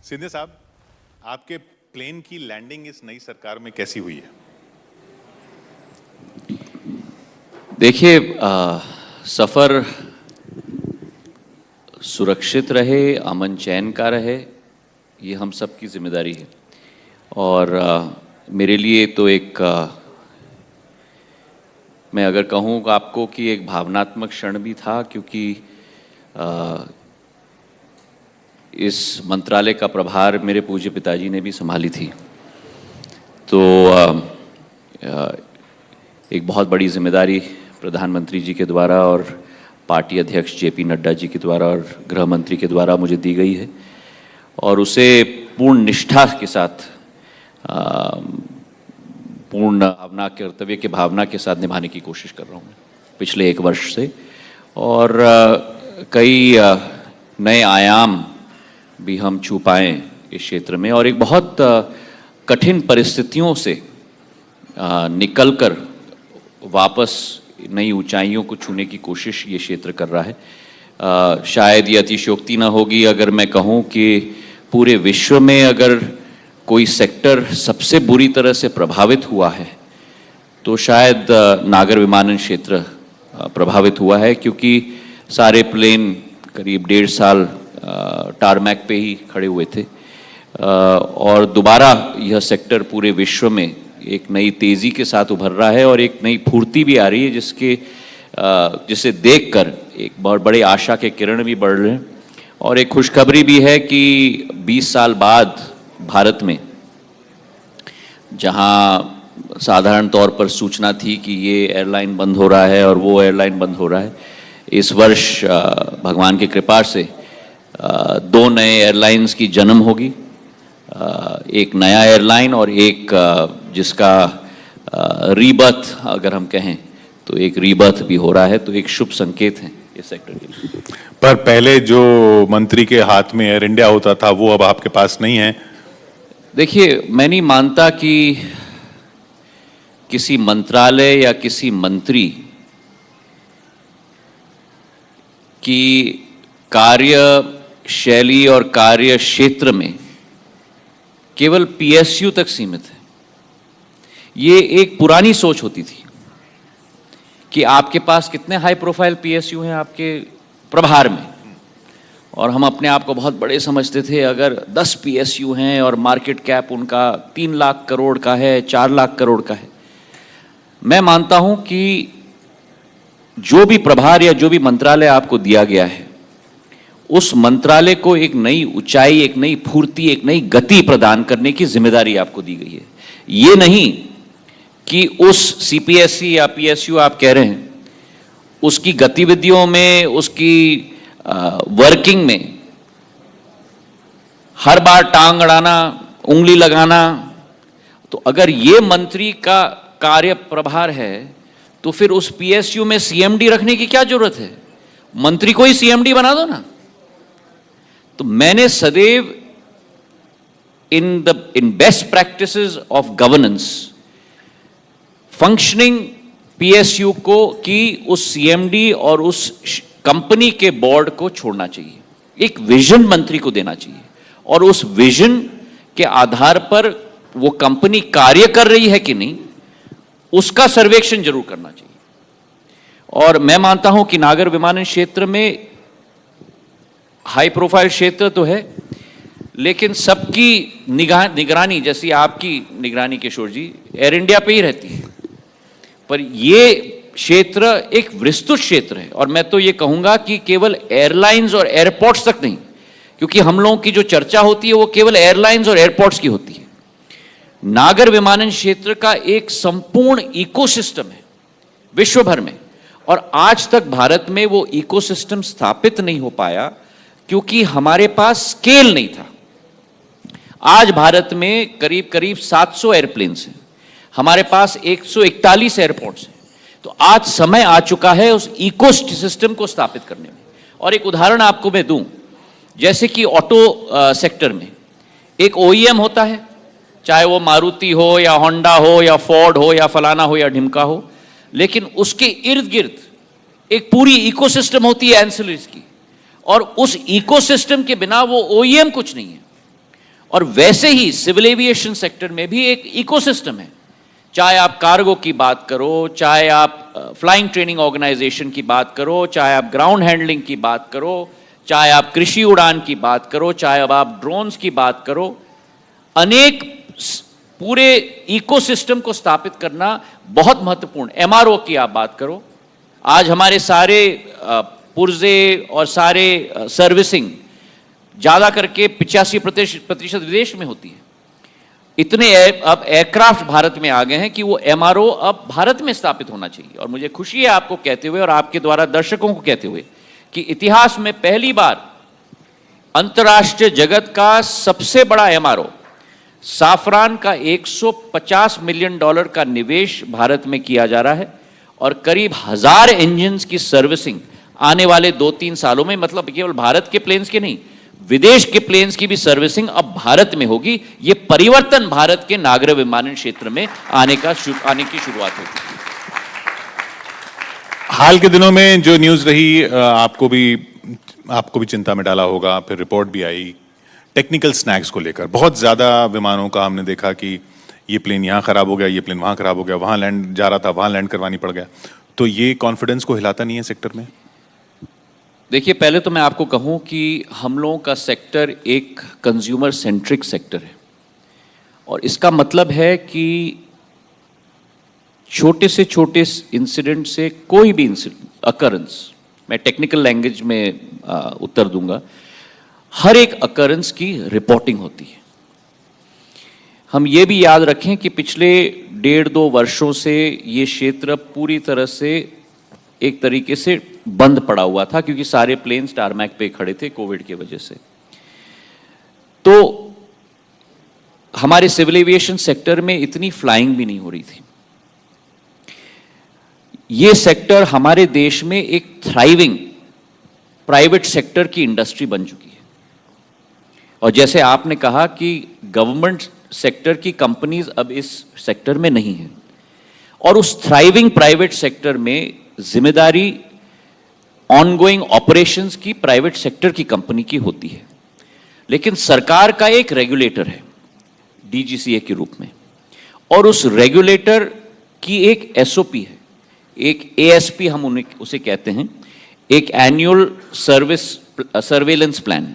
सिंधे साहब, आपके प्लेन की लैंडिंग इस नई सरकार में कैसी हुई है? देखिए, सफ़र सुरक्षित रहे, अमन चैन का रहे, ये हम सब की जिम्मेदारी है। और मेरे लिए तो मैं अगर कहूँ आपको कि एक भावनात्मक क्षण भी था, क्योंकि इस मंत्रालय का प्रभार मेरे पूज्य पिताजी ने भी संभाली थी। तो एक बहुत बड़ी जिम्मेदारी प्रधानमंत्री जी के द्वारा और पार्टी अध्यक्ष जेपी नड्डा जी के द्वारा और गृह मंत्री के द्वारा मुझे दी गई है, और उसे पूर्ण निष्ठा के साथ, पूर्ण भावना, कर्तव्य के भावना के साथ निभाने की कोशिश कर रहा हूँ पिछले 1 वर्ष से। और कई नए आयाम भी हम छू पाएँ इस क्षेत्र में, और एक बहुत कठिन परिस्थितियों से निकलकर वापस नई ऊंचाइयों को छूने की कोशिश ये क्षेत्र कर रहा है। शायद ये अतिशयोक्ति ना होगी अगर मैं कहूँ कि पूरे विश्व में अगर कोई सेक्टर सबसे बुरी तरह से प्रभावित हुआ है तो शायद नागर विमानन क्षेत्र प्रभावित हुआ है, क्योंकि सारे प्लेन करीब 1.5 साल टारमैक पे ही खड़े हुए थे, और दोबारा यह सेक्टर पूरे विश्व में एक नई तेज़ी के साथ उभर रहा है और एक नई फुर्ती भी आ रही है, जिसे देखकर एक बहुत बड़े आशा के किरण भी बढ़ रहे हैं। और एक खुशखबरी भी है कि 20 साल बाद भारत में, जहां साधारण तौर पर सूचना थी कि ये एयरलाइन बंद हो रहा है और वो एयरलाइन बंद हो रहा है, इस वर्ष भगवान की कृपा से 2 नए एयरलाइंस की जन्म होगी। एक नया एयरलाइन और एक जिसका रीबर्थ अगर हम कहें तो एक रीबर्थ भी हो रहा है, तो एक शुभ संकेत है इस सेक्टर के लिए। पर पहले जो मंत्री के हाथ में एयर इंडिया होता था वो अब आपके पास नहीं है। देखिए, मैं नहीं मानता कि किसी मंत्रालय या किसी मंत्री की कार्यशैली और कार्य क्षेत्र में केवल पीएसयू तक सीमित है। ये एक पुरानी सोच होती थी कि आपके पास कितने हाई प्रोफाइल पीएसयू हैं आपके प्रभार में, और हम अपने आप को बहुत बड़े समझते थे। अगर 10 पीएसयू हैं और मार्केट कैप उनका 3 लाख करोड़ का है, 4 लाख करोड़ का है। मैं मानता हूं कि जो भी प्रभार या जो भी मंत्रालय आपको दिया गया है, उस मंत्रालय को एक नई ऊंचाई, एक नई फुर्ती, एक नई गति प्रदान करने की जिम्मेदारी आपको दी गई है। ये नहीं कि उस सीपीएससी या पीएसयू आप कह रहे हैं, उसकी गतिविधियों में, उसकी वर्किंग में हर बार टांग अड़ाना, उंगली लगाना। तो अगर ये मंत्री का कार्य प्रभार है तो फिर उस पीएसयू में सीएमडी रखने की क्या जरूरत है? मंत्री को ही सीएमडी बना दो ना। तो मैंने सदैव in best practices of governance functioning PSU को कि उस सीएमडी और उस कंपनी के बोर्ड को छोड़ना चाहिए, एक विजन मंत्री को देना चाहिए, और उस विजन के आधार पर वो कंपनी कार्य कर रही है कि नहीं उसका सर्वेक्षण जरूर करना चाहिए। और मैं मानता हूं कि नागर विमानन क्षेत्र में हाई प्रोफाइल क्षेत्र तो है, लेकिन सबकी निगरानी, जैसी आपकी निगरानी किशोर जी, एयर इंडिया पे ही रहती है। पर ये क्षेत्र एक विस्तृत क्षेत्र है, और मैं तो ये कहूंगा कि केवल एयरलाइंस और एयरपोर्ट्स तक नहीं, क्योंकि हम लोगों की जो चर्चा होती है वो केवल एयरलाइंस और एयरपोर्ट्स की होती है। नागर विमानन क्षेत्र का एक संपूर्ण इकोसिस्टम है विश्व भर में, और आज तक भारत में वो इकोसिस्टम स्थापित नहीं हो पाया क्योंकि हमारे पास स्केल नहीं था। आज भारत में करीब करीब 700 एयरप्लेन्स हैं, हमारे पास 141 एयरपोर्ट्स हैं। तो आज समय आ चुका है उस इकोसिस्टम को स्थापित करने में। और एक उदाहरण आपको मैं दूं, जैसे कि ऑटो सेक्टर में एक ओईएम होता है, चाहे वो मारुति हो या होंडा हो या फोर्ड हो या फलाना हो या ढिमका हो, लेकिन उसके इर्द गिर्द एक पूरी इकोसिस्टम होती है एंसिलरीज की, और उस इकोसिस्टम के बिना वो ओईएम कुछ नहीं है। और वैसे ही सिविल एविएशन सेक्टर में भी एक इकोसिस्टम है। चाहे आप कार्गो की बात करो, चाहे आप फ्लाइंग ट्रेनिंग ऑर्गेनाइजेशन की बात करो, चाहे आप ग्राउंड हैंडलिंग की बात करो, चाहे आप कृषि उड़ान की बात करो, चाहे अब आप ड्रोन्स की बात करो, अनेक पूरे इकोसिस्टम को स्थापित करना बहुत महत्वपूर्ण। एमआरओ की आप बात करो, आज हमारे सारे पुर्जे और सारे सर्विसिंग ज़्यादा करके 85% विदेश में होती है। इतने अब एयरक्राफ्ट भारत में आ गए हैं कि वो एमआरओ अब भारत में स्थापित होना चाहिए। और मुझे खुशी है आपको कहते हुए और आपके द्वारा दर्शकों को कहते हुए कि इतिहास में पहली बार अंतर्राष्ट्रीय जगत का सबसे बड़ा एमआरओ साफरान का $150 मिलियन का निवेश भारत में किया जा रहा है और करीब 1000 इंजन्स की सर्विसिंग आने वाले 2-3 सालों में, मतलब केवल भारत के प्लेन्स के नहीं, विदेश के प्लेन्स की भी सर्विसिंग अब भारत में होगी। ये परिवर्तन भारत के नागर विमानन क्षेत्र में आने की शुरुआत होगी। हाल के दिनों में जो न्यूज़ रही आपको भी चिंता में डाला होगा, फिर रिपोर्ट भी आई टेक्निकल स्नैक्स को लेकर। बहुत ज़्यादा विमानों का हमने देखा कि ये प्लेन यहाँ ख़राब हो गया, ये प्लेन वहाँ ख़राब हो गया, वहाँ लैंड जा रहा था वहाँ लैंड करवानी पड़ गया। तो ये कॉन्फिडेंस को हिलाता नहीं है सेक्टर में? देखिए, पहले तो मैं आपको कहूँ कि हम लोगों का सेक्टर एक कंज्यूमर सेंट्रिक सेक्टर है और इसका मतलब है कि छोटे से छोटे इंसिडेंट से कोई भी अकरेंस, मैं टेक्निकल लैंग्वेज में उत्तर दूंगा, हर एक अकरेंस की रिपोर्टिंग होती है। हम ये भी याद रखें कि पिछले 1.5-2 वर्षों से ये क्षेत्र पूरी तरह से एक तरीके से बंद पड़ा हुआ था क्योंकि सारे प्लेन्स टारमैक पे खड़े थे कोविड की वजह से। तो हमारे सिविल एविएशन सेक्टर में इतनी फ्लाइंग भी नहीं हो रही थी। ये सेक्टर हमारे देश में एक थ्राइविंग प्राइवेट सेक्टर की इंडस्ट्री बन चुकी है और जैसे आपने कहा कि गवर्नमेंट सेक्टर की कंपनीज अब इस सेक्टर में नहीं है और उस थ्राइविंग प्राइवेट सेक्टर में जिम्मेदारी ऑनगोइंग ऑपरेशंस की प्राइवेट सेक्टर की कंपनी की होती है। लेकिन सरकार का एक रेगुलेटर है डीजीसीए के रूप में और उस रेगुलेटर की एक एसओपी है, एक एएसपी हम उसे कहते हैं, एक एनुअल सर्वेलेंस प्लान।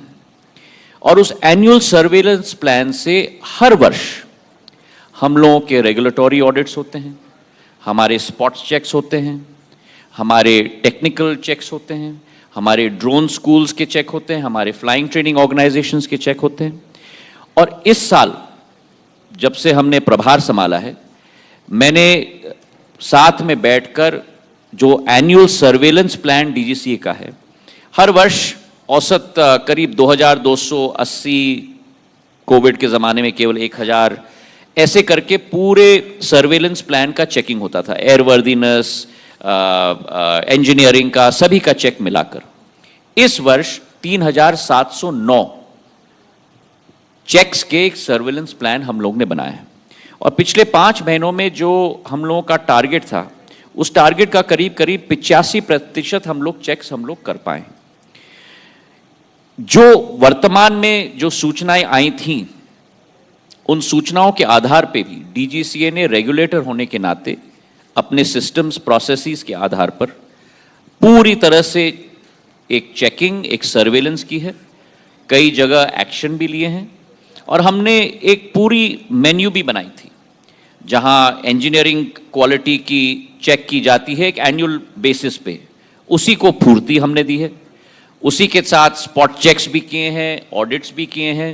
और उस एनुअल सर्वेलेंस प्लान से हर वर्ष हम लोगों के रेगुलेटरी ऑडिट्स होते हैं, हमारे स्पॉट चेक्स होते हैं, हमारे टेक्निकल चेक्स होते हैं, हमारे ड्रोन स्कूल्स के चेक होते हैं, हमारे फ्लाइंग ट्रेनिंग ऑर्गेनाइजेशंस के चेक होते हैं। और इस साल जब से हमने प्रभार संभाला है, मैंने साथ में बैठकर जो एनुअल सर्वेलेंस प्लान डीजीसीए का है, हर वर्ष औसत करीब 2280, कोविड के ज़माने में केवल 1000, ऐसे करके पूरे सर्वेलेंस प्लान का चेकिंग होता था, एयरवर्दीनेस, इंजीनियरिंग का, सभी का चेक मिलाकर। इस वर्ष 3709 चेक्स के एक सर्वेलेंस प्लान हम लोग ने बनाया है और पिछले 5 महीनों में जो हम लोगों का टारगेट था, उस टारगेट का करीब 85% हम लोग चेक्स कर पाए। जो वर्तमान में जो सूचनाएं आई थीं, उन सूचनाओं के आधार पे भी डीजीसीए ने रेगुलेटर होने के नाते अपने सिस्टम्स प्रोसेसेस के आधार पर पूरी तरह से एक चेकिंग, एक सर्वेलेंस की है, कई जगह एक्शन भी लिए हैं और हमने एक पूरी मेन्यू भी बनाई थी जहां इंजीनियरिंग क्वालिटी की चेक की जाती है एक एनुअल बेसिस पे, उसी को पूर्ति हमने दी है। उसी के साथ स्पॉट चेक्स भी किए हैं, ऑडिट्स भी किए हैं,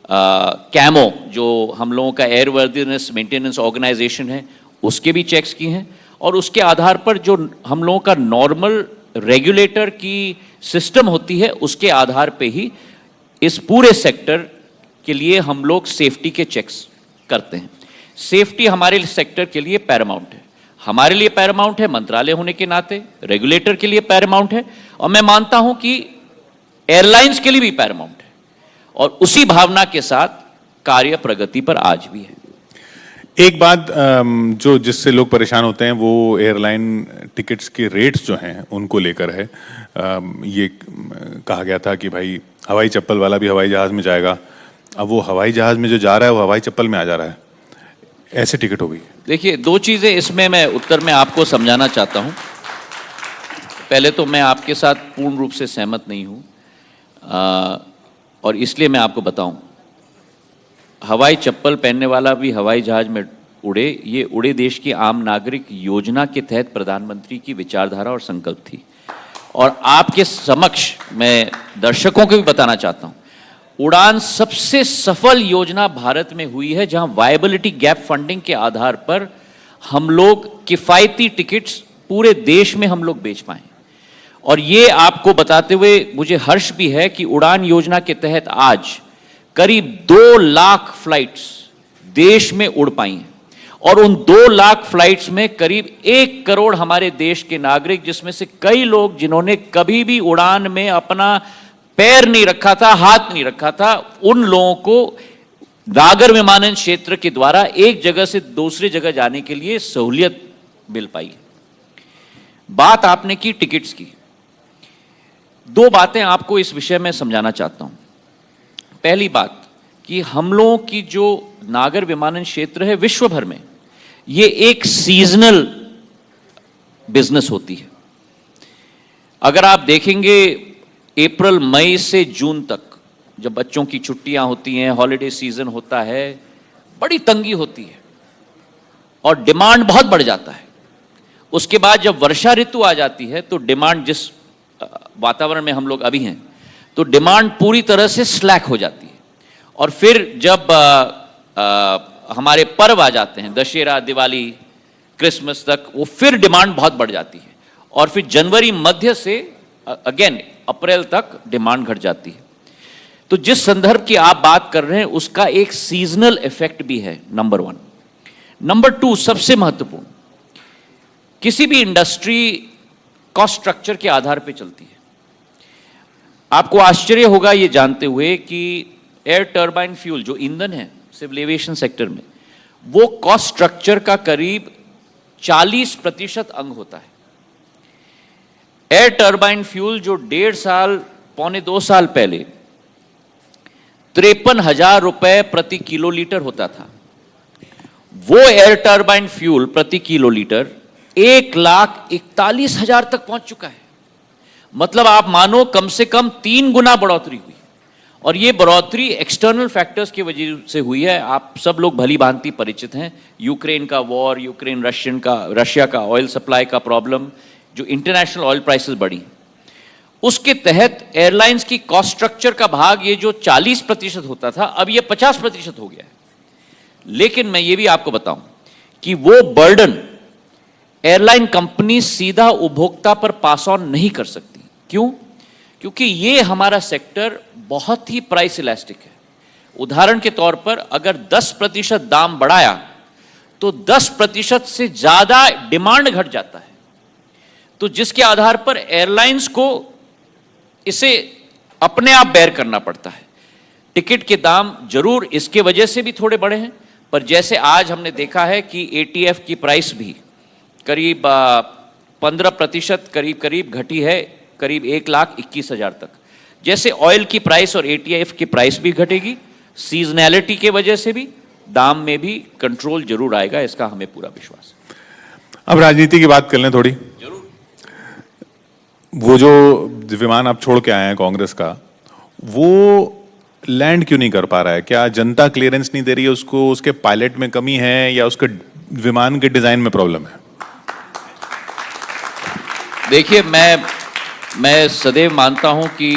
कैमो जो हम लोगों का एयरवर्दीनेस मेंटेनेंस ऑर्गेनाइजेशन है, उसके भी चेक्स किए हैं और उसके आधार पर जो हम लोगों का नॉर्मल रेगुलेटर की सिस्टम होती है, उसके आधार पे ही इस पूरे सेक्टर के लिए हम लोग सेफ्टी के चेक्स करते हैं। सेफ्टी हमारे सेक्टर के लिए पैरामाउंट है, हमारे लिए पैरामाउंट है, मंत्रालय होने के नाते रेगुलेटर के लिए पैरामाउंट है और मैं मानता हूं कि एयरलाइंस के लिए भी पैरामाउंट है और उसी भावना के साथ कार्य प्रगति पर आज भी है। एक बात जो जिससे लोग परेशान होते हैं वो एयरलाइन टिकट्स के रेट्स जो हैं उनको लेकर है। ये कहा गया था कि भाई हवाई चप्पल वाला भी हवाई जहाज में जाएगा, अब वो हवाई जहाज में जो जा रहा है वो हवाई चप्पल में आ जा रहा है, ऐसे टिकट हो गई। देखिए, दो चीजें इसमें मैं उत्तर में आपको समझाना चाहता हूं। पहले तो मैं आपके साथ पूर्ण रूप से सहमत नहीं हूं, और इसलिए मैं आपको बताऊं, हवाई चप्पल पहनने वाला भी हवाई जहाज में उड़े, ये उड़े देश की आम नागरिक योजना के तहत प्रधानमंत्री की विचारधारा और संकल्प थी। और आपके समक्ष मैं दर्शकों को भी बताना चाहता हूं, उड़ान सबसे सफल योजना भारत में हुई है जहां वायबिलिटी गैप फंडिंग के आधार पर हम लोग किफायती टिकट्स पूरे देश में हम लोग बेच पाए। और ये आपको बताते हुए मुझे हर्ष भी है कि उड़ान योजना के तहत आज करीब 2 लाख फ्लाइट्स देश में उड़ पाई हैं, और उन 2 लाख फ्लाइट्स में करीब 1 करोड़ हमारे देश के नागरिक, जिसमें से कई लोग जिन्होंने कभी भी उड़ान में अपना पैर नहीं रखा था, हाथ नहीं रखा था, उन लोगों को नागर विमानन क्षेत्र के द्वारा एक जगह से दूसरी जगह जाने के लिए सहूलियत मिल पाई। बात आपने की टिकट्स की, 2 बातें आपको इस विषय में समझाना चाहता हूं। पहली बात कि हम लोगों की जो नागर विमानन क्षेत्र है विश्व भर में, ये एक सीजनल बिजनेस होती है। अगर आप देखेंगे अप्रैल मई से जून तक, जब बच्चों की छुट्टियां होती हैं, हॉलिडे सीजन होता है, बड़ी तंगी होती है और डिमांड बहुत बढ़ जाता है। उसके बाद जब वर्षा ऋतु आ जाती है तो डिमांड, जिस वातावरण में हम लोग अभी हैं, तो डिमांड पूरी तरह से स्लैक हो जाती है। और फिर जब हमारे पर्व आ जाते हैं, दशहरा, दिवाली, क्रिसमस तक, वो फिर डिमांड बहुत बढ़ जाती है। और फिर जनवरी मध्य से अगेन अप्रैल तक डिमांड घट जाती है। तो जिस संदर्भ की आप बात कर रहे हैं उसका एक सीजनल इफेक्ट भी है, नंबर 1। नंबर 2, सबसे महत्वपूर्ण, किसी भी इंडस्ट्री कॉस्ट स्ट्रक्चर के आधार पर चलती है। आपको आश्चर्य होगा ये जानते हुए कि एयर टर्बाइन फ्यूल जो ईंधन है सिविल एविएशन सेक्टर में, वो कॉस्ट स्ट्रक्चर का करीब 40% अंग होता है। एयर टर्बाइन फ्यूल जो 1.5 साल, पौने 2 साल पहले 53,000 रुपए प्रति किलोलीटर होता था, वो एयर टर्बाइन फ्यूल प्रति किलोलीटर 1,41,000 तक पहुंच चुका है। मतलब आप मानो कम से कम 3 गुना बढ़ोतरी हुई। और ये बढ़ोतरी एक्सटर्नल फैक्टर्स की वजह से हुई है। आप सब लोग भली भांति परिचित हैं, यूक्रेन का वॉर, रशिया का ऑयल सप्लाई का प्रॉब्लम, जो इंटरनेशनल ऑयल प्राइसेस बढ़ी, उसके तहत एयरलाइंस की कॉस्ट स्ट्रक्चर का भाग ये जो 40% होता था, अब ये 50% हो गया है। लेकिन मैं ये भी आपको बताऊं कि वो बर्डन एयरलाइन कंपनी सीधा उपभोक्ता पर पास ऑन नहीं कर सकती। क्यों? क्योंकि ये हमारा सेक्टर बहुत ही प्राइस इलास्टिक है। उदाहरण के तौर पर अगर 10% दाम बढ़ाया तो 10% से ज्यादा डिमांड घट जाता है, तो जिसके आधार पर एयरलाइंस को इसे अपने आप बेयर करना पड़ता है। टिकट के दाम जरूर इसके वजह से भी थोड़े बढ़े हैं, पर जैसे आज हमने देखा है कि एटीएफ की प्राइस भी करीब 15% करीब घटी है, करीब 1,21,000 तक। जैसे ऑयल की प्राइस और एटीएफ की प्राइस भी घटेगी, सीजनैलिटी के वजह से भी दाम में भी कंट्रोल जरूर आएगा, इसका हमें पूरा विश्वास है। अब राजनीति की बात कर लें थोड़ी। जरूर। वो जो विमान आप छोड़ के आए हैं कांग्रेस का, वो लैंड क्यों नहीं कर पा रहा है? क्या जनता क्लियरेंस नहीं दे रही है उसको? उसके पायलट में कमी है या उसके विमान के डिजाइन में प्रॉब्लम है? देखिए, मैं सदैव मानता हूं कि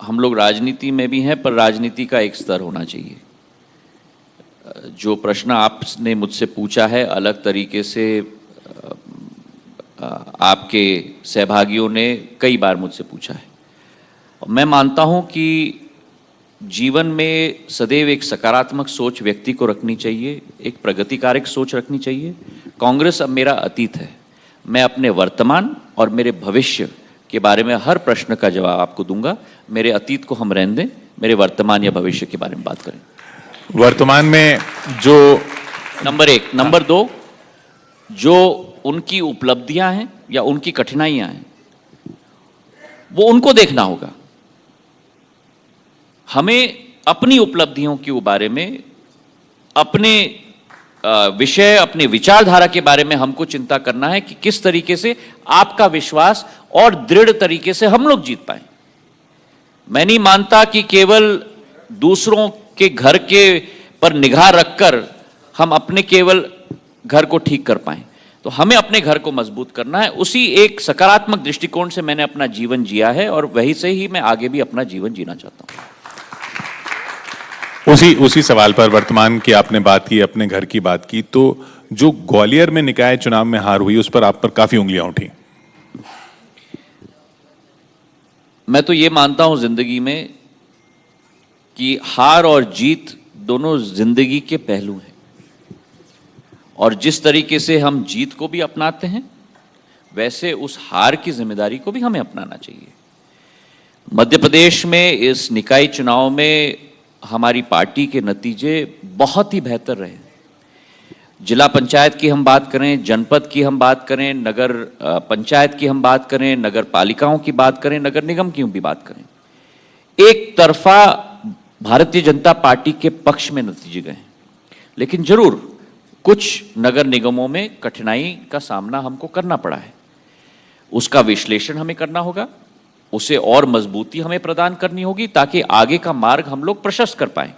हम लोग राजनीति में भी हैं, पर राजनीति का एक स्तर होना चाहिए। जो प्रश्न आपने मुझसे पूछा है, अलग तरीके से आपके सहभागियों ने कई बार मुझसे पूछा है। मैं मानता हूं कि जीवन में सदैव एक सकारात्मक सोच व्यक्ति को रखनी चाहिए, एक प्रगतिकारक सोच रखनी चाहिए। कांग्रेस अब मेरा अतीत है। मैं अपने वर्तमान और मेरे भविष्य के बारे में हर प्रश्न का जवाब आपको दूंगा। मेरे अतीत को हम रहने दें, मेरे वर्तमान या भविष्य के बारे में बात करें। वर्तमान में जो नंबर 1, नंबर 2, जो उनकी उपलब्धियां हैं या उनकी कठिनाइयां हैं, वो उनको देखना होगा। हमें अपनी उपलब्धियों के बारे में, अपने विषय, अपने विचारधारा के बारे में हमको चिंता करना है कि किस तरीके से आपका विश्वास और दृढ़ तरीके से हम लोग जीत पाए। मैं नहीं मानता कि केवल दूसरों के घर के पर निगाह रखकर हम अपने केवल घर को ठीक कर पाए। तो हमें अपने घर को मजबूत करना है। उसी एक सकारात्मक दृष्टिकोण से मैंने अपना जीवन जिया है और वही से ही मैं आगे भी अपना जीवन जीना चाहता हूं। उसी सवाल पर, वर्तमान की आपने बात की, अपने घर की बात की, तो जो ग्वालियर में निकाय चुनाव में हार हुई, उस पर आप पर काफी उंगलियां उठी। मैं तो ये मानता हूं जिंदगी में कि हार और जीत दोनों जिंदगी के पहलू हैं, और जिस तरीके से हम जीत को भी अपनाते हैं वैसे उस हार की जिम्मेदारी को भी हमें अपनाना चाहिए। मध्य प्रदेश में इस निकाय चुनाव में हमारी पार्टी के नतीजे बहुत ही बेहतर रहे। जिला पंचायत की हम बात करें, जनपद की हम बात करें, नगर पंचायत की हम बात करें, नगर पालिकाओं की बात करें, नगर निगम की भी बात करें, एक तरफा भारतीय जनता पार्टी के पक्ष में नतीजे गए। लेकिन जरूर कुछ नगर निगमों में कठिनाई का सामना हमको करना पड़ा है। उसका विश्लेषण हमें करना होगा, उसे और मजबूती हमें प्रदान करनी होगी ताकि आगे का मार्ग हम लोग प्रशस्त कर पाएं।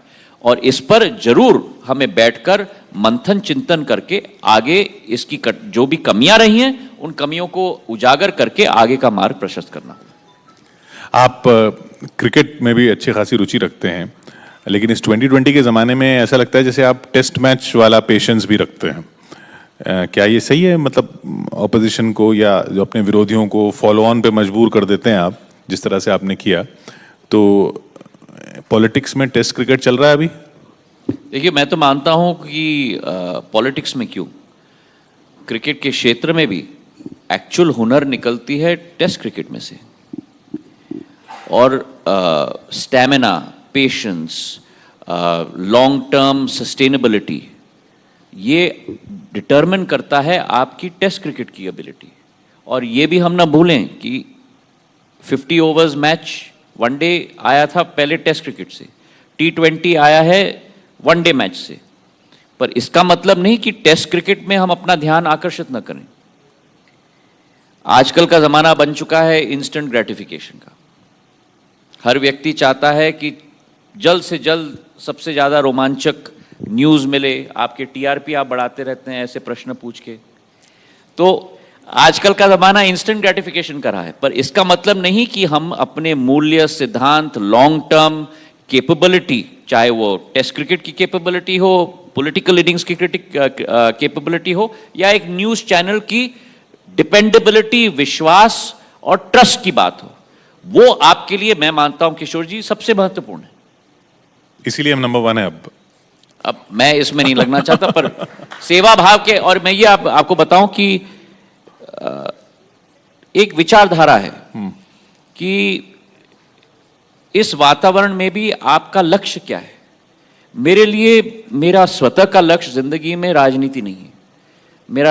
और इस पर जरूर हमें बैठकर मंथन चिंतन करके आगे इसकी जो भी कमियां रही हैं उन कमियों को उजागर करके आगे का मार्ग प्रशस्त करना होगा। आप क्रिकेट में भी अच्छी खासी रुचि रखते हैं, लेकिन इस 2020 के ज़माने में ऐसा लगता है जैसे आप टेस्ट मैच वाला पेशेंस भी रखते हैं। क्या ये सही है? मतलब ऑपोजिशन को या जो अपने विरोधियों को फॉलो ऑन पे मजबूर कर देते हैं आप, जिस तरह से आपने किया। तो पॉलिटिक्स में टेस्ट क्रिकेट चल रहा है अभी? देखिए, मैं तो मानता हूं कि पॉलिटिक्स में क्यों, क्रिकेट के क्षेत्र में भी एक्चुअल हुनर निकलती है टेस्ट क्रिकेट में से। और stamina, patience, long term sustainability, ये डिटरमिन करता है आपकी टेस्ट क्रिकेट की एबिलिटी। और ये भी हम ना भूलें कि 50 ओवर्स मैच वनडे आया था पहले टेस्ट क्रिकेट से, T20 आया है वनडे मैच से। पर इसका मतलब नहीं कि टेस्ट क्रिकेट में हम अपना ध्यान आकर्षित न करें। आजकल का जमाना बन चुका है इंस्टेंट ग्रेटिफिकेशन का। हर व्यक्ति चाहता है कि जल्द से जल्द सबसे ज्यादा रोमांचक न्यूज मिले। आपके टीआरपी आप बढ़ाते रहते हैं ऐसे प्रश्न पूछ के। तो आजकल का जमाना इंस्टेंट ग्रेटिफिकेशन का रहा है, पर इसका मतलब नहीं कि हम अपने मूल्य, सिद्धांत, लॉन्ग टर्म कैपेबिलिटी, चाहे वो टेस्ट क्रिकेट की कैपेबिलिटी हो, पॉलिटिकल इनिंग्स की कैपेबिलिटी हो, या एक न्यूज चैनल की डिपेंडेबिलिटी, विश्वास और ट्रस्ट की बात हो, वो आपके लिए मैं मानता हूं किशोर जी सबसे महत्वपूर्ण है। इसीलिए हम नंबर 1 है अब मैं इसमें नहीं लगना चाहता, पर सेवा भाव के, और मैं ये आपको बताऊं कि एक विचारधारा है कि इस वातावरण में भी आपका लक्ष्य क्या है। मेरे लिए मेरा स्वतः का लक्ष्य जिंदगी में राजनीति नहीं है। मेरा